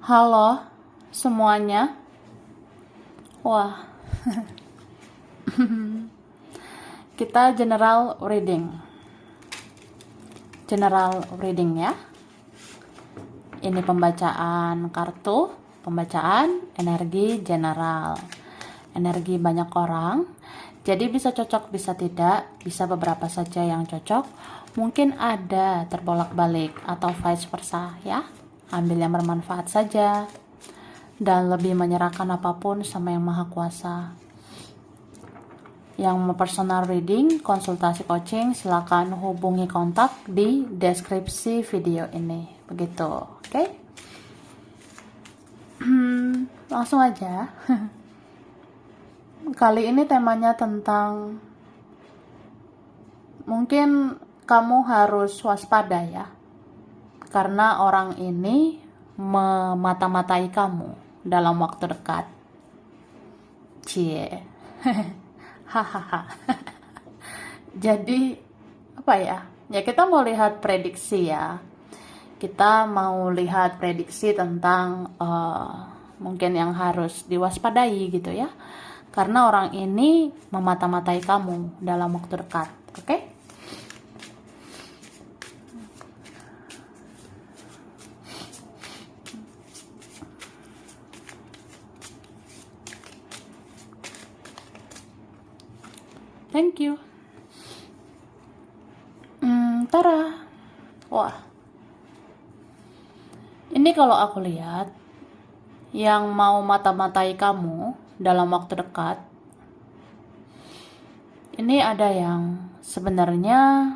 Halo semuanya. Wah, kita general reading. General reading ya. Ini pembacaan kartu, pembacaan energi general. Energi banyak orang. Jadi bisa cocok, bisa tidak, bisa beberapa saja yang cocok. Mungkin ada terbolak-balik atau vice versa ya. Ambil yang bermanfaat saja. Dan lebih menyerahkan apapun sama yang maha kuasa. Yang mau personal reading, konsultasi coaching, silakan hubungi kontak di deskripsi video ini. Begitu, oke? Langsung aja. Kali ini temanya tentang mungkin kamu harus waspada ya. Karena orang ini memata-matai kamu dalam waktu dekat. Cie. Hahaha. Jadi apa ya? Ya kita mau lihat prediksi ya. Kita mau lihat prediksi tentang mungkin yang harus diwaspadai gitu ya. Karena orang ini memata-matai kamu dalam waktu dekat, oke? Thank you. Tara. Wah. Ini kalau aku lihat yang mau mata-matai kamu dalam waktu dekat. Ini ada yang sebenarnya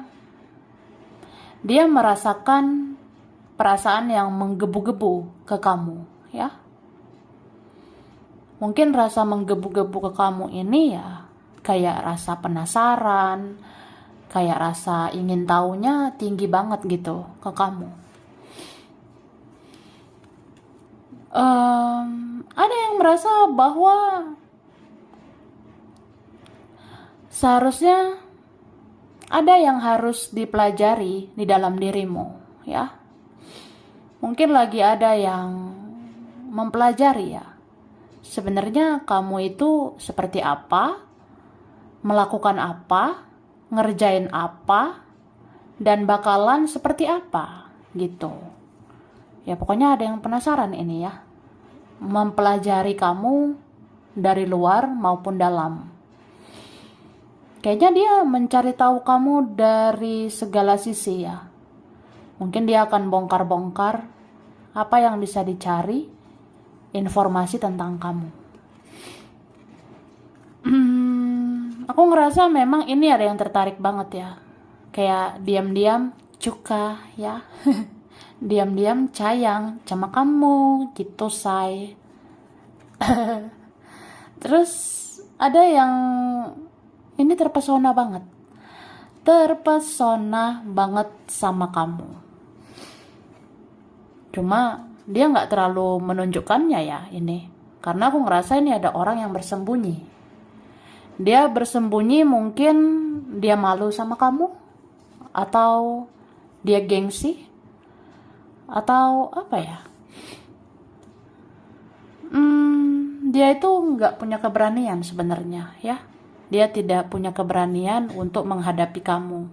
dia merasakan perasaan yang menggebu-gebu ke kamu, ya. Mungkin rasa menggebu-gebu ke kamu ini ya kayak rasa penasaran, kayak rasa ingin taunya tinggi banget gitu ke kamu. Ada yang merasa bahwa seharusnya ada yang harus dipelajari di dalam dirimu, ya. Mungkin lagi ada yang mempelajari ya. Sebenarnya kamu itu seperti apa, melakukan apa, ngerjain apa, dan bakalan seperti apa, gitu. Ya pokoknya ada yang penasaran ini ya. Mempelajari kamu dari luar maupun dalam. Kayaknya dia mencari tahu kamu dari segala sisi ya. Mungkin dia akan bongkar-bongkar apa yang bisa dicari, informasi tentang kamu. Aku ngerasa memang ini ada yang tertarik banget ya. Kayak diam-diam suka ya. Diam-diam sayang sama kamu gitu say. Terus ada yang ini terpesona banget. Terpesona banget sama kamu. Cuma dia gak terlalu menunjukkannya ya ini. Karena aku ngerasa ini ada orang yang bersembunyi. Dia bersembunyi mungkin dia malu sama kamu. Atau dia gengsi. Atau apa ya? Dia itu gak punya keberanian sebenarnya ya. Dia tidak punya keberanian untuk menghadapi kamu.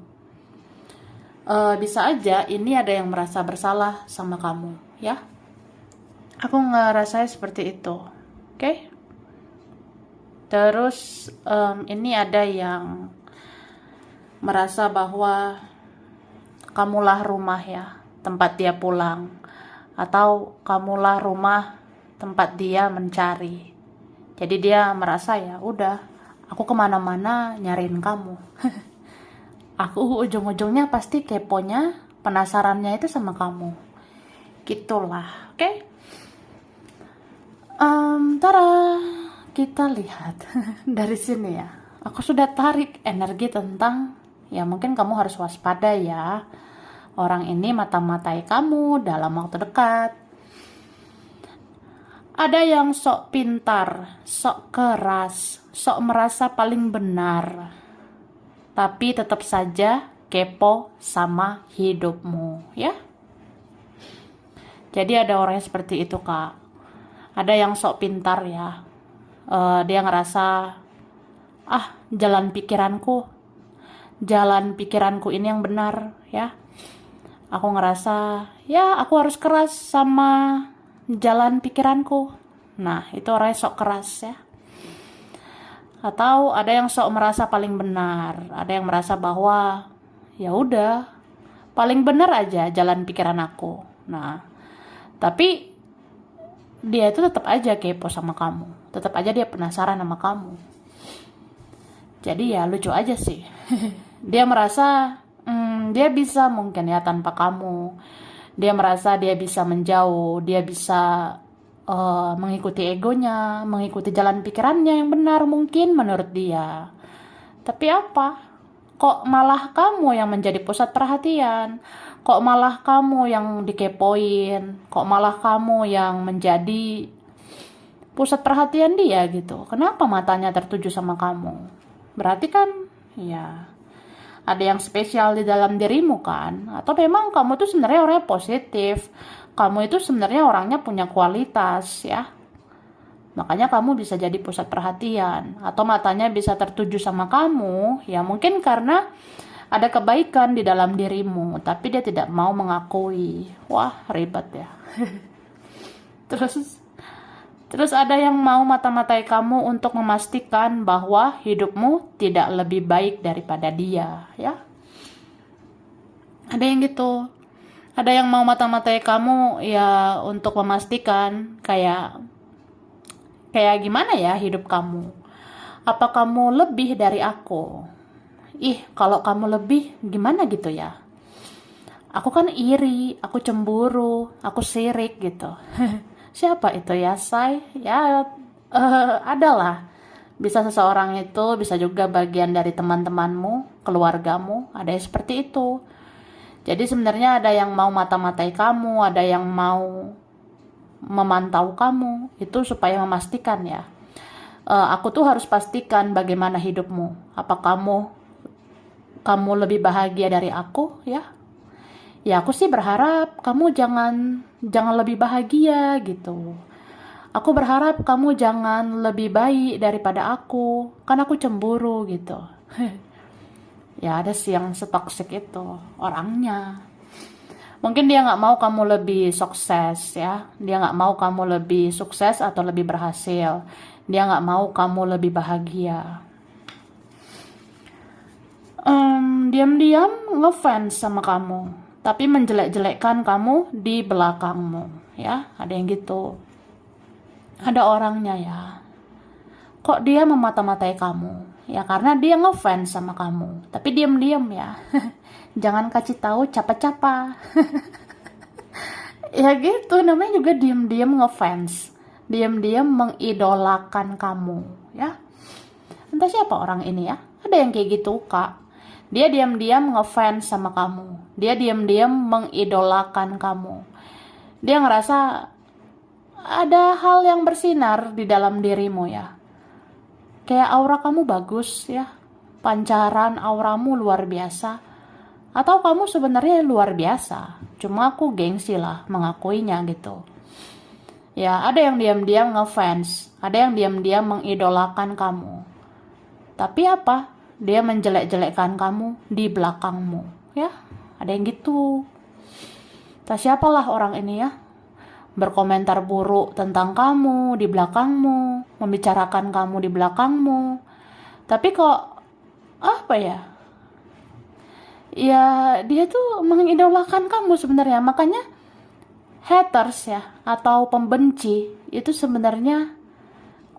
Bisa aja ini ada yang merasa bersalah sama kamu ya. Aku ngerasa seperti itu, oke? Terus ini ada yang merasa bahwa kamulah rumah ya, tempat dia pulang. Atau kamulah rumah tempat dia mencari. Jadi dia merasa ya udah, aku kemana-mana nyariin kamu. Aku ujung-ujungnya pasti keponya, penasarannya itu sama kamu. Gitulah, oke? Tara, kita lihat dari sini ya. Aku sudah tarik energi tentang, ya mungkin kamu harus waspada ya. Orang ini mata-matai kamu dalam waktu dekat. Ada yang sok pintar, sok keras, sok merasa paling benar. Tapi tetap saja kepo sama hidupmu, ya. Jadi ada orang yang seperti itu, Kak. Ada yang sok pintar ya. Dia ngerasa, jalan pikiranku ini yang benar ya. Aku ngerasa, ya aku harus keras sama jalan pikiranku. Nah, itu orangnya sok keras ya. Atau ada yang sok merasa paling benar, ada yang merasa bahwa ya udah paling benar aja jalan pikiran aku. Nah, tapi dia itu tetap aja kepo sama kamu, tetap aja dia penasaran sama kamu. Jadi ya lucu aja sih. Dia merasa dia bisa mungkin ya tanpa kamu. Dia merasa dia bisa menjauh, dia bisa mengikuti egonya, mengikuti jalan pikirannya yang benar mungkin menurut dia. Tapi apa? Kok malah kamu yang menjadi pusat perhatian? Kok malah kamu yang dikepoin? Kok malah kamu yang menjadi pusat perhatian dia gitu? Kenapa matanya tertuju sama kamu? Berarti kan ya ada yang spesial di dalam dirimu kan? Atau memang kamu tuh sebenarnya orangnya positif? Kamu itu sebenarnya orangnya punya kualitas ya? Makanya kamu bisa jadi pusat perhatian. Atau matanya bisa tertuju sama kamu, ya mungkin karena ada kebaikan di dalam dirimu, tapi dia tidak mau mengakui. Wah, ribet ya. Terus ada yang mau mata-matai kamu untuk memastikan bahwa hidupmu tidak lebih baik daripada dia, ya. Ada yang gitu. Ada yang mau mata-matai kamu ya untuk memastikan kayak gimana ya hidup kamu? Apa kamu lebih dari aku? Kalau kamu lebih gimana gitu ya? Aku kan iri, aku cemburu, aku sirik gitu. Siapa itu ya, Say? Ya, adalah. Bisa seseorang itu, bisa juga bagian dari teman-temanmu, keluargamu, ada yang seperti itu. Jadi sebenarnya ada yang mau mata-matai kamu, ada yang mau memantau kamu, itu supaya memastikan ya. Aku tuh harus pastikan bagaimana hidupmu. Apa kamu lebih bahagia dari aku ya? Ya aku sih berharap kamu jangan lebih bahagia gitu. Aku berharap kamu jangan lebih baik daripada aku, kan aku cemburu gitu. Ya ada sih yang setoksik itu orangnya. Mungkin dia nggak mau kamu lebih sukses ya. Dia nggak mau kamu lebih sukses atau lebih berhasil. Dia nggak mau kamu lebih bahagia. Diam-diam ngefans sama kamu, tapi menjelek-jelekkan kamu di belakangmu ya. Ada yang gitu. Ada orangnya ya. Kok dia memata-matai kamu? Ya karena dia ngefans sama kamu, tapi diam-diam ya. Jangan kasih tahu capa-capa. Ya gitu, namanya juga diam-diam ngefans. Diam-diam mengidolakan kamu, ya. Entah siapa orang ini ya. Ada yang kayak gitu, Kak. Dia diam-diam ngefans sama kamu. Dia diam-diam mengidolakan kamu. Dia ngerasa ada hal yang bersinar di dalam dirimu ya. Kayak aura kamu bagus ya. Pancaran auramu luar biasa. Atau kamu sebenarnya luar biasa, cuma aku gengsi lah mengakuinya gitu. Ya ada yang diam-diam ngefans, ada yang diam-diam mengidolakan kamu. Tapi apa? Dia menjelek-jelekkan kamu di belakangmu. Ya ada yang gitu. Tak siapalah orang ini ya. Berkomentar buruk tentang kamu di belakangmu, membicarakan kamu di belakangmu. Tapi kok apa ya? Ya dia tuh mengidolakan kamu sebenarnya. Makanya haters ya atau pembenci itu sebenarnya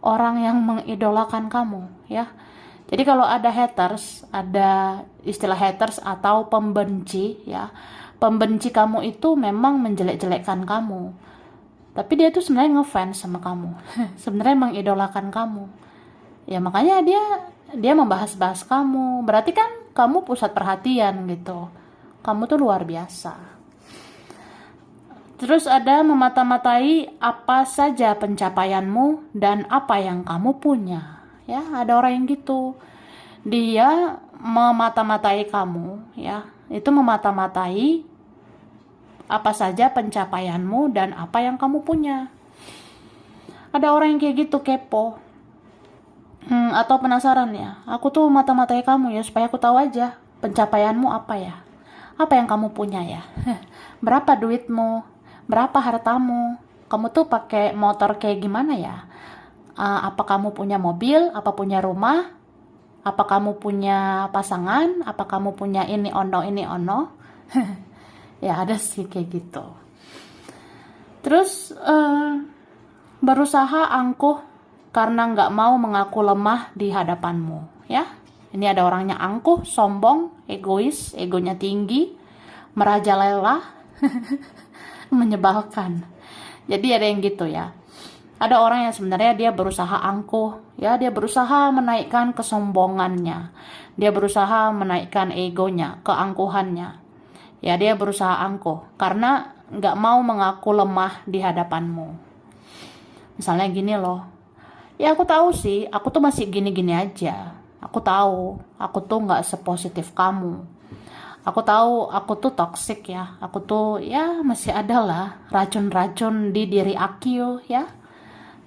orang yang mengidolakan kamu ya. Jadi kalau ada haters, ada istilah haters atau pembenci ya. Pembenci kamu itu memang menjelek-jelekkan kamu. Tapi dia tuh sebenarnya ngefans sama kamu. Sebenarnya mengidolakan kamu. Ya makanya dia membahas-bahas kamu. Berarti kan kamu pusat perhatian gitu. Kamu tuh luar biasa. Terus ada memata-matai apa saja pencapaianmu dan apa yang kamu punya. Ya, ada orang yang gitu. Dia memata-matai kamu, ya. Itu memata-matai apa saja pencapaianmu dan apa yang kamu punya. Ada orang yang kayak gitu, kepo. Atau penasaran ya, aku tuh mata-matai kamu ya supaya aku tahu aja pencapaianmu apa ya. Apa yang kamu punya ya? Berapa duitmu? Berapa hartamu? Kamu tuh pakai motor kayak gimana ya? Apa kamu punya mobil? Apa punya rumah? Apa kamu punya pasangan? Apa kamu punya ini ono? Ya ada sih kayak gitu. Terus berusaha angkuh karena nggak mau mengaku lemah di hadapanmu, ya. Ini ada orangnya angkuh, sombong, egois, egonya tinggi, merajalela, menyebalkan. Jadi ada yang gitu ya. Ada orang yang sebenarnya dia berusaha angkuh, ya, dia berusaha menaikkan kesombongannya. Dia berusaha menaikkan egonya, keangkuhannya. Ya, dia berusaha angkuh karena nggak mau mengaku lemah di hadapanmu. Misalnya gini loh, ya aku tahu sih, aku tuh masih gini-gini aja. Aku tahu, aku tuh nggak sepositif kamu. Aku tahu, aku tuh toksik ya. Aku tuh ya masih ada lah racun-racun di diri aku ya.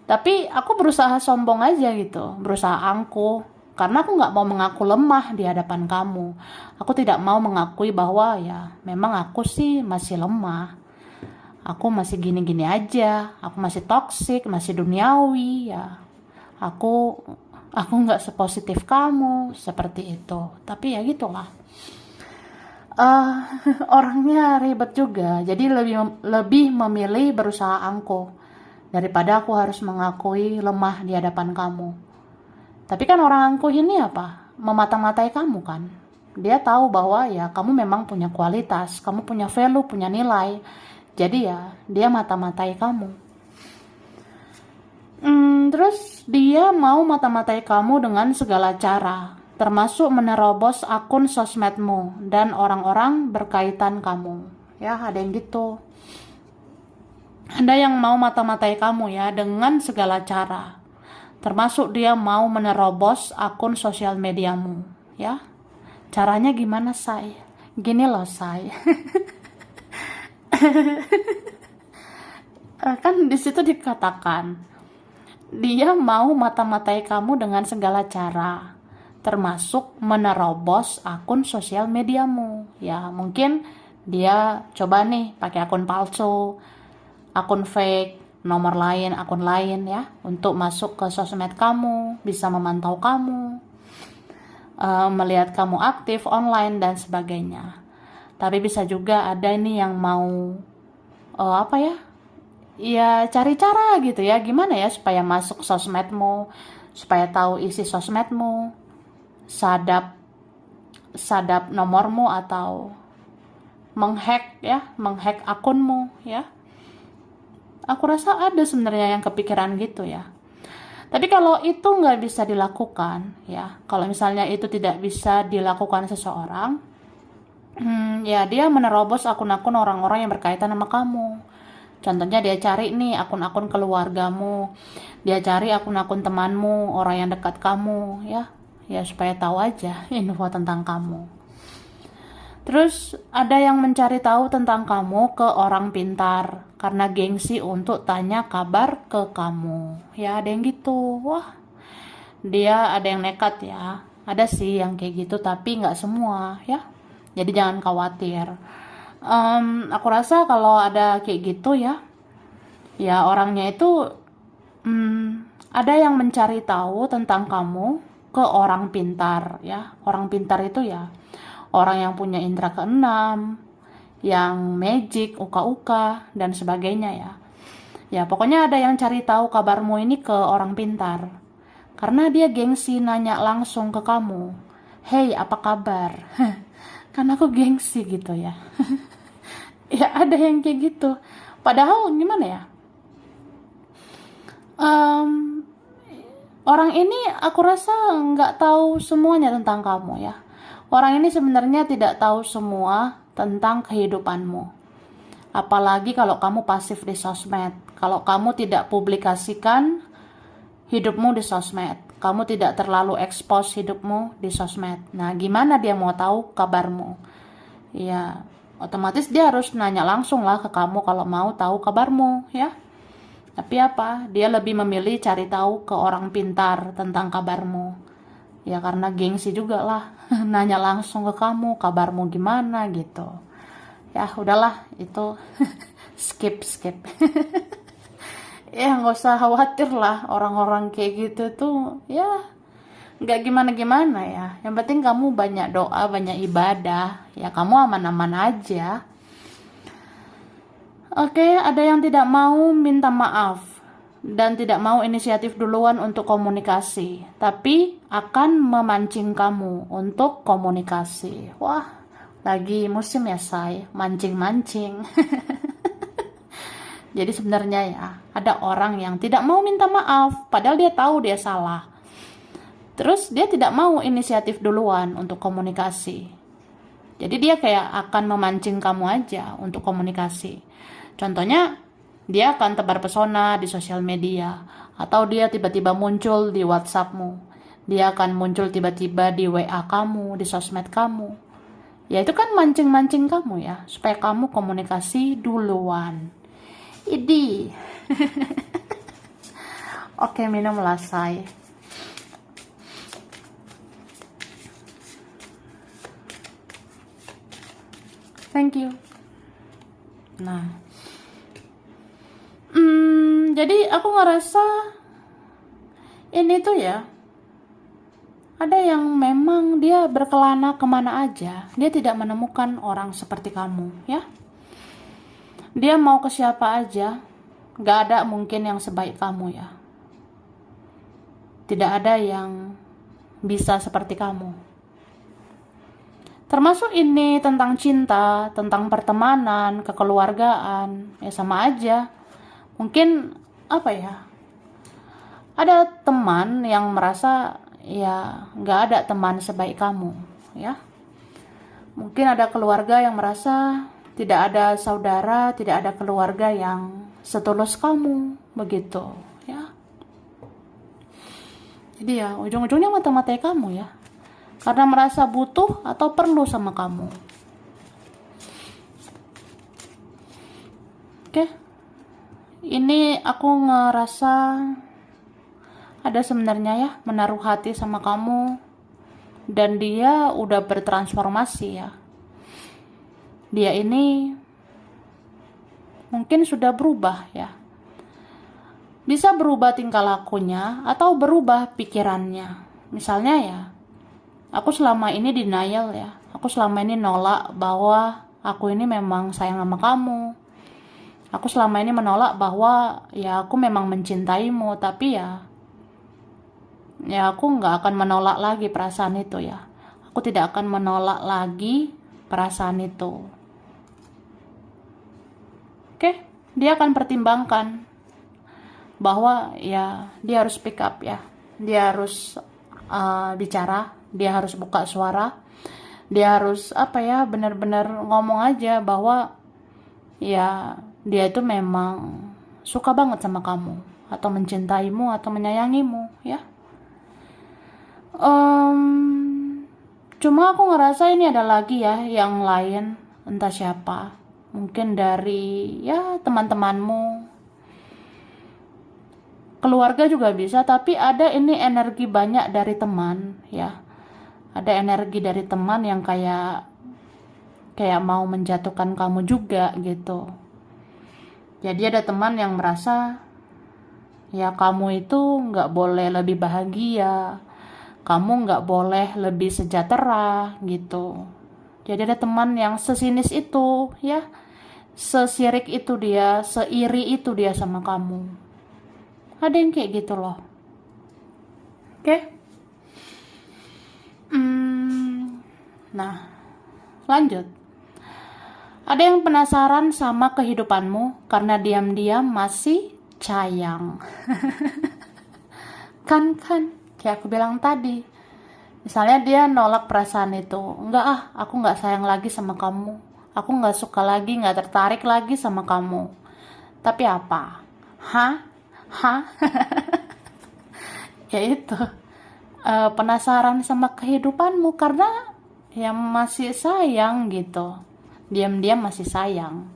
Tapi aku berusaha sombong aja gitu, berusaha angkuh. Karena aku nggak mau mengaku lemah di hadapan kamu. Aku tidak mau mengakui bahwa ya memang aku sih masih lemah. Aku masih gini-gini aja. Aku masih toksik, masih duniawi ya. Aku nggak sepositif kamu seperti itu. Tapi ya gitulah. Orangnya ribet juga. Jadi lebih memilih berusaha angkuh daripada aku harus mengakui lemah di hadapan kamu. Tapi kan orang angkuh ini apa? Memata-matai kamu kan. Dia tahu bahwa ya kamu memang punya kualitas, kamu punya value, punya nilai. Jadi ya dia mata-matai kamu. Terus dia mau mata-matai kamu dengan segala cara, termasuk menerobos akun sosmedmu dan orang-orang berkaitan kamu. Ya, ada yang gitu. Ada yang mau mata-matai kamu ya dengan segala cara. Termasuk dia mau menerobos akun sosial mediamu, ya. Caranya gimana, Say? Gini loh, Say. Kan di situ dikatakan dia mau mata-matai kamu dengan segala cara, termasuk menerobos akun sosial mediamu. Ya, mungkin dia coba nih pakai akun palsu, akun fake, nomor lain, akun lain ya, untuk masuk ke sosmed kamu, bisa memantau kamu, melihat kamu aktif online dan sebagainya. Tapi bisa juga ada ini yang mau ya cari cara gitu ya, gimana ya supaya masuk sosmedmu, supaya tahu isi sosmedmu, sadap nomormu atau menghack akunmu ya. Aku rasa ada sebenarnya yang kepikiran gitu ya. Tapi kalau itu nggak bisa dilakukan ya, kalau misalnya itu tidak bisa dilakukan seseorang, ya dia menerobos akun-akun orang-orang yang berkaitan sama kamu. Contohnya dia cari nih akun-akun keluargamu, dia cari akun-akun temanmu, orang yang dekat kamu, ya supaya tahu aja info tentang kamu. Terus ada yang mencari tahu tentang kamu ke orang pintar karena gengsi untuk tanya kabar ke kamu. Ya ada yang gitu, wah dia ada yang nekat ya. Ada sih yang kayak gitu tapi nggak semua ya. Jadi jangan khawatir. Aku rasa kalau ada kayak gitu ya orangnya itu ada yang mencari tahu tentang kamu ke orang pintar ya. Orang pintar itu ya orang yang punya indera keenam, yang magic, uka-uka dan sebagainya ya. Ya pokoknya ada yang cari tahu kabarmu ini ke orang pintar karena dia gengsi nanya langsung ke kamu, hey apa kabar? Karena aku gengsi gitu ya. Ya ada yang kayak gitu. Padahal gimana ya? Orang ini aku rasa nggak tahu semuanya tentang kamu ya. Orang ini sebenarnya tidak tahu semua tentang kehidupanmu. Apalagi kalau kamu pasif di sosmed. Kalau kamu tidak publikasikan hidupmu di sosmed. Kamu tidak terlalu expose hidupmu di sosmed. Nah, gimana dia mau tahu kabarmu? Ya, otomatis dia harus nanya langsung lah ke kamu kalau mau tahu kabarmu, ya. Tapi apa? Dia lebih memilih cari tahu ke orang pintar tentang kabarmu. Ya karena gengsi juga lah, nanya langsung ke kamu, kabarmu gimana gitu. Ya udahlah, itu skip. Ya nggak usah khawatir lah, orang-orang kayak gitu tuh ya nggak gimana-gimana ya. Yang penting kamu banyak doa, banyak ibadah, ya kamu aman-aman aja. Oke, ada yang tidak mau minta maaf dan tidak mau inisiatif duluan untuk komunikasi, tapi akan memancing kamu untuk komunikasi. Wah, lagi musim ya, say, mancing-mancing. Jadi sebenarnya ya, ada orang yang tidak mau minta maaf, padahal dia tahu dia salah. Terus dia tidak mau inisiatif duluan untuk komunikasi. Jadi dia kayak akan memancing kamu aja untuk komunikasi. Contohnya, dia akan tebar pesona di sosial media, atau dia tiba-tiba muncul di WhatsAppmu. Dia akan muncul tiba-tiba di WA kamu, di sosmed kamu. Ya itu kan mancing-mancing kamu ya, supaya kamu komunikasi duluan. Idi. Oke, minumlah, say. Thank you. Nah, jadi aku ngerasa ini tuh ya, ada yang memang dia berkelana kemana aja, dia tidak menemukan orang seperti kamu, ya. Dia mau ke siapa aja, gak ada mungkin yang sebaik kamu ya. Tidak ada yang bisa seperti kamu. Termasuk ini tentang cinta, tentang pertemanan, kekeluargaan, ya sama aja. Mungkin apa ya, ada teman yang merasa ya gak ada teman sebaik kamu, ya. Mungkin ada keluarga yang merasa tidak ada saudara, tidak ada keluarga yang setulus kamu, begitu, ya. Jadi ya ujung-ujungnya mata-matai kamu ya, karena merasa butuh atau perlu sama kamu. Oke, ini aku ngerasa ada sebenarnya ya menaruh hati sama kamu, dan dia udah bertransformasi ya. Dia ini mungkin sudah berubah ya. Bisa berubah tingkah lakunya atau berubah pikirannya. Misalnya ya, aku selama ini denial ya. Aku selama ini nolak bahwa aku ini memang sayang sama kamu. Aku selama ini menolak bahwa ya aku memang mencintaimu, tapi ya aku nggak akan menolak lagi perasaan itu ya. Aku tidak akan menolak lagi perasaan itu. Oke, dia akan pertimbangkan bahwa ya dia harus pick up ya. Dia harus bicara, dia harus buka suara. Dia harus benar-benar ngomong aja bahwa ya dia itu memang suka banget sama kamu, atau mencintaimu, atau menyayangimu ya. Cuma aku ngerasa ini ada lagi ya yang lain, entah siapa. Mungkin dari ya teman-temanmu, keluarga juga bisa, tapi ada ini energi banyak dari teman ya. Ada energi dari teman yang kayak mau menjatuhkan kamu juga gitu. Jadi ada teman yang merasa ya kamu itu nggak boleh lebih bahagia, kamu nggak boleh lebih sejahtera gitu. Jadi ada teman yang sesinis itu ya, sesirik itu dia, seiri itu dia sama kamu. Ada yang kayak gitu loh. Oke? Nah, lanjut. Ada yang penasaran sama kehidupanmu karena diam-diam masih sayang. Kan, kayak aku bilang tadi. Misalnya dia nolak perasaan itu. Enggak aku nggak sayang lagi sama kamu. Aku nggak suka lagi, nggak tertarik lagi sama kamu. Tapi apa? Hah? Ya itu. Penasaran sama kehidupanmu karena yang masih sayang gitu. diam-diam masih sayang.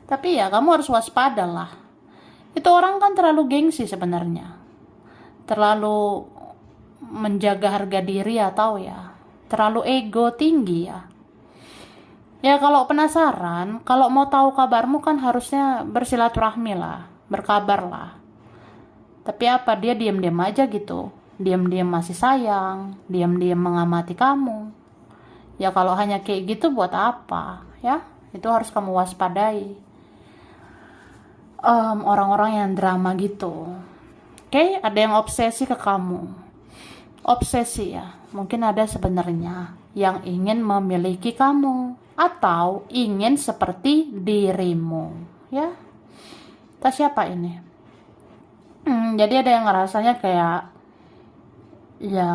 Tapi ya kamu harus waspada lah. Itu orang kan terlalu gengsi sebenarnya. Terlalu menjaga harga diri atau ya terlalu ego tinggi ya. Ya kalau penasaran, kalau mau tahu kabarmu kan harusnya bersilaturahmi lah, berkabar lah. Tapi apa, dia diam-diam aja gitu. Diam-diam masih sayang, diam-diam mengamati kamu. Ya kalau hanya kayak gitu buat apa ya? Itu harus kamu waspadai. Orang-orang yang drama gitu. Oke, ada yang obsesi ke kamu. Obsesi ya, mungkin ada sebenarnya yang ingin memiliki kamu atau ingin seperti dirimu, ya. Entah siapa ini. Jadi ada yang ngerasanya kayak, ya,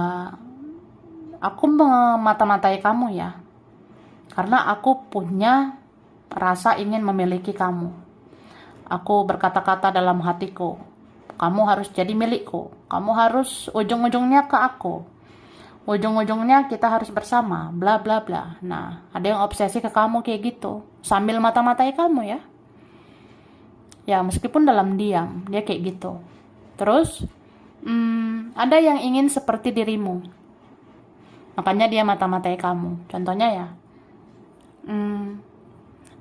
aku memata-matai kamu ya, karena aku punya rasa ingin memiliki kamu. Aku berkata-kata dalam hatiku, kamu harus jadi milikku. Kamu harus ujung-ujungnya ke aku. Ujung-ujungnya kita harus bersama, bla bla bla. Nah, ada yang obsesi ke kamu kayak gitu, sambil mata-matai kamu ya. Ya, meskipun dalam diam, dia kayak gitu. Terus, ada yang ingin seperti dirimu. Makanya dia mata-matai kamu. Contohnya ya,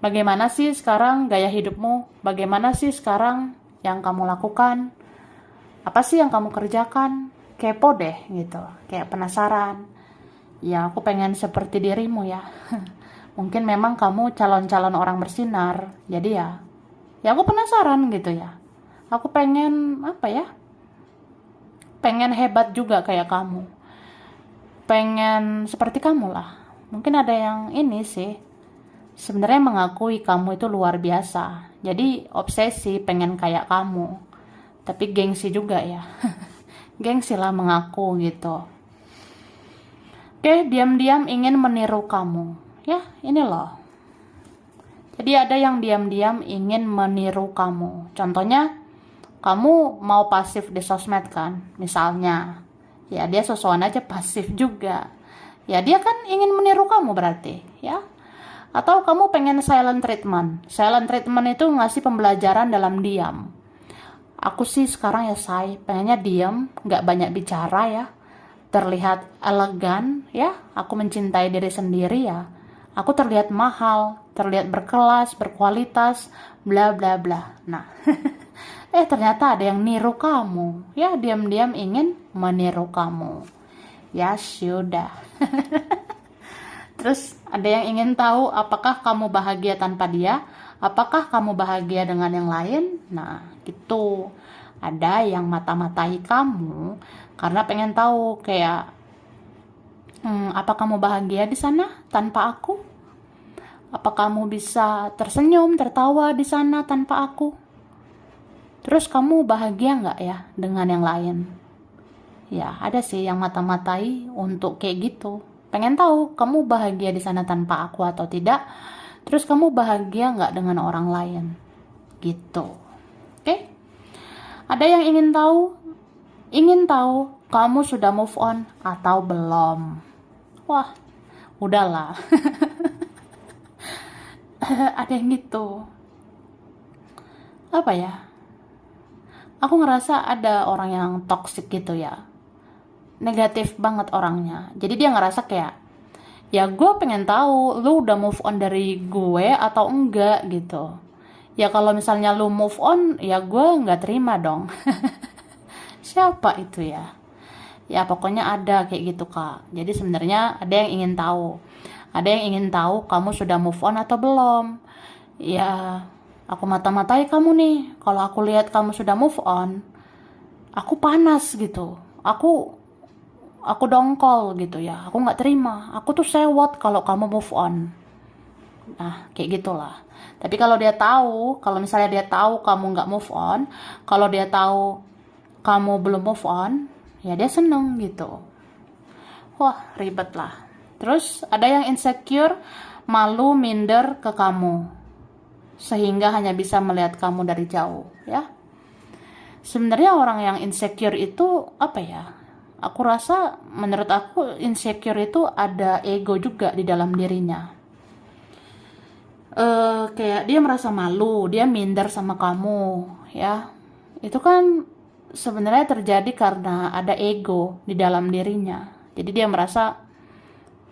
bagaimana sih sekarang gaya hidupmu? Bagaimana sih sekarang yang kamu lakukan? Apa sih yang kamu kerjakan? Kepo deh gitu, kayak penasaran. Ya aku pengen seperti dirimu ya. Mungkin memang kamu calon-calon orang bersinar. Jadi ya aku penasaran gitu ya. Aku pengen apa ya? Pengen hebat juga kayak kamu. Pengen seperti kamu lah. Mungkin ada yang ini sih. Sebenarnya mengakui kamu itu luar biasa. Jadi obsesi pengen kayak kamu. Tapi gengsi juga ya. Gengsi lah mengaku gitu. Oke, diam-diam ingin meniru kamu. Ya, ini loh. Jadi ada yang diam-diam ingin meniru kamu. Contohnya, kamu mau pasif di sosmed kan? Misalnya, ya dia sosokan aja pasif juga. Ya dia kan ingin meniru kamu berarti, ya. Atau kamu pengen silent treatment. Silent treatment itu ngasih pembelajaran dalam diam. Aku sih sekarang ya pengennya diam, gak banyak bicara ya. Terlihat elegan ya, aku mencintai diri sendiri ya. Aku terlihat mahal, terlihat berkelas, berkualitas, bla bla bla. Nah, ternyata ada yang niru kamu. Ya, diam-diam ingin meniru kamu. Ya sudah. Terus ada yang ingin tahu apakah kamu bahagia tanpa dia? Apakah kamu bahagia dengan yang lain? Nah, gitu. Ada yang mata-matai kamu karena pengen tahu kayak, apa kamu bahagia di sana tanpa aku? Apa kamu bisa tersenyum, tertawa di sana tanpa aku? Terus kamu bahagia nggak ya dengan yang lain? Ya, ada sih yang mata-matai untuk kayak gitu. Pengen tahu kamu bahagia di sana tanpa aku atau tidak? Terus kamu bahagia nggak dengan orang lain? Gitu. Oke? Ada yang ingin tahu kamu sudah move on atau belum? Wah, udahlah. Ada yang gitu. Apa ya? Aku ngerasa ada orang yang toxic gitu ya. Negatif banget orangnya. Jadi dia ngerasa kayak, ya gue pengen tahu lu udah move on dari gue atau enggak gitu. Ya kalau misalnya lu move on, ya gue nggak terima dong. Siapa itu ya? Ya pokoknya ada kayak gitu kak. Jadi sebenarnya ada yang ingin tahu. Ada yang ingin tahu kamu sudah move on atau belum. Ya aku mata-matai kamu nih. Kalau aku lihat kamu sudah move on, aku panas gitu. Aku dongkol gitu ya, aku nggak terima, aku tuh sewot kalau kamu move on. Nah kayak gitulah. Tapi kalau misalnya dia tahu kamu nggak move on, kalau dia tahu kamu belum move on, ya dia seneng gitu. Wah ribet lah. Terus ada yang insecure, malu, minder ke kamu, sehingga hanya bisa melihat kamu dari jauh ya. Sebenarnya orang yang insecure itu apa ya? Aku rasa, menurut aku insecure itu ada ego juga di dalam dirinya. kayak dia merasa malu, dia minder sama kamu, ya. Itu kan sebenarnya terjadi karena ada ego di dalam dirinya. Jadi dia merasa,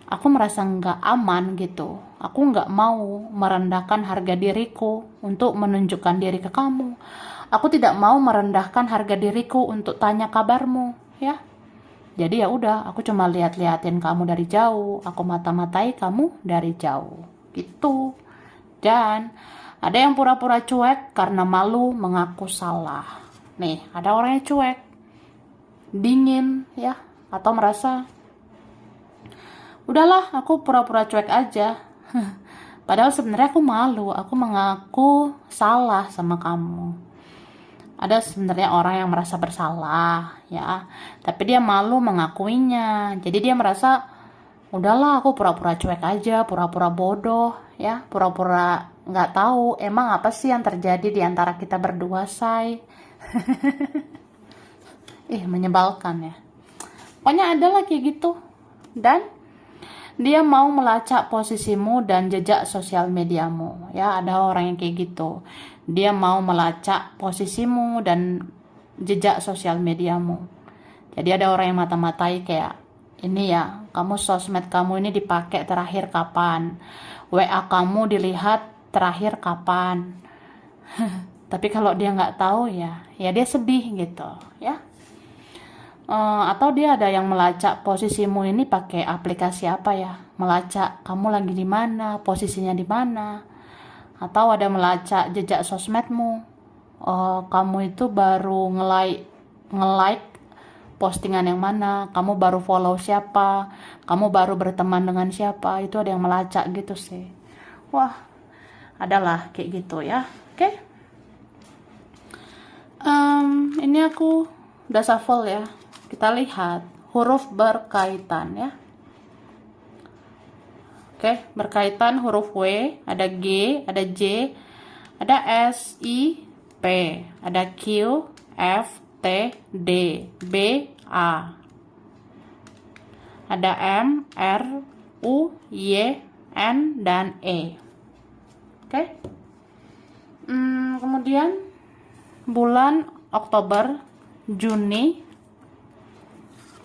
aku merasa nggak aman gitu. Aku nggak mau merendahkan harga diriku untuk menunjukkan diri ke kamu. Aku tidak mau merendahkan harga diriku untuk tanya kabarmu, ya. Jadi ya udah, aku cuma lihat-liatin kamu dari jauh, aku mata-matai kamu dari jauh. Gitu. Dan ada yang pura-pura cuek karena malu mengaku salah. Nih, ada orang yang cuek, dingin ya, atau merasa udahlah aku pura-pura cuek aja. Padahal sebenarnya aku malu, aku mengaku salah sama kamu. Ada sebenarnya orang yang merasa bersalah ya, tapi dia malu mengakuinya. Jadi dia merasa udahlah aku pura-pura cuek aja, pura-pura bodoh ya, pura-pura nggak tahu emang apa sih yang terjadi di antara kita berdua, say. Menyebalkan ya. Pokoknya ada lagi gitu. Dan dia mau melacak posisimu dan jejak sosial mediamu. Ya, ada orang yang kayak gitu. Dia mau melacak posisimu dan jejak sosial mediamu. Jadi ada orang yang mata-matai kayak, ini ya, kamu sosmed kamu ini dipakai terakhir kapan? WA kamu dilihat terakhir kapan? Tapi kalau dia nggak tahu ya dia sedih gitu ya. Atau dia ada yang melacak posisimu ini pakai aplikasi apa ya? Melacak kamu lagi di mana, posisinya di mana. Atau ada melacak jejak sosmedmu. Kamu itu baru nge-like postingan yang mana, kamu baru follow siapa, kamu baru berteman dengan siapa, itu ada yang melacak gitu sih. Wah, adalah kayak gitu ya. Oke. Ini aku udah shuffle ya. Kita lihat huruf berkaitan ya. Oke, berkaitan huruf W, ada G, ada J, ada S, I, P, ada Q, F, T, D, B, A. Ada M, R, U, Y, N, dan E. Oke. Kemudian bulan Oktober, Juni,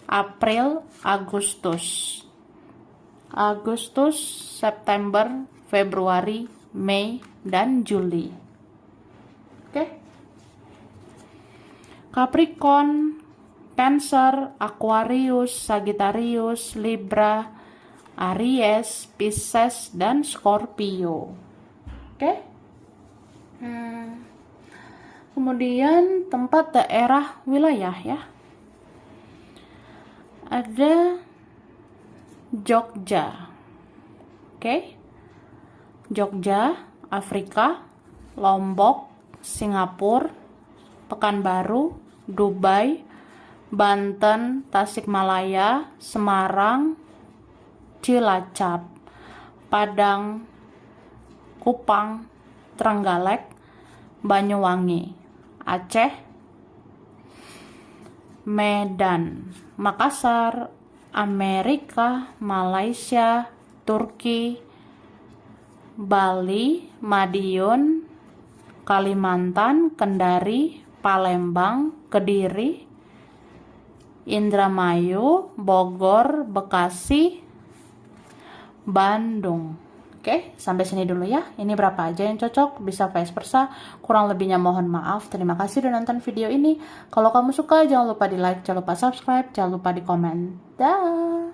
April, Agustus, September, Februari, Mei, dan Juli. Oke. Capricorn, Cancer, Aquarius, Sagittarius, Libra, Aries, Pisces, dan Scorpio. Oke. Kemudian tempat daerah wilayah ya. Ada Jogja. Oke. Jogja, Afrika, Lombok, Singapura, Pekanbaru, Dubai, Banten, Tasikmalaya, Semarang, Cilacap, Padang, Kupang, Trenggalek, Banyuwangi, Aceh, Medan, Makassar, Amerika, Malaysia, Turki, Bali, Madiun, Kalimantan, Kendari, Palembang, Kediri, Indramayu, Bogor, Bekasi, Bandung. Oke, sampai sini dulu ya. Ini berapa aja yang cocok, bisa vice versa. Kurang lebihnya mohon maaf. Terima kasih udah nonton video ini. Kalau kamu suka, jangan lupa di like, jangan lupa subscribe, jangan lupa di komen. Dah.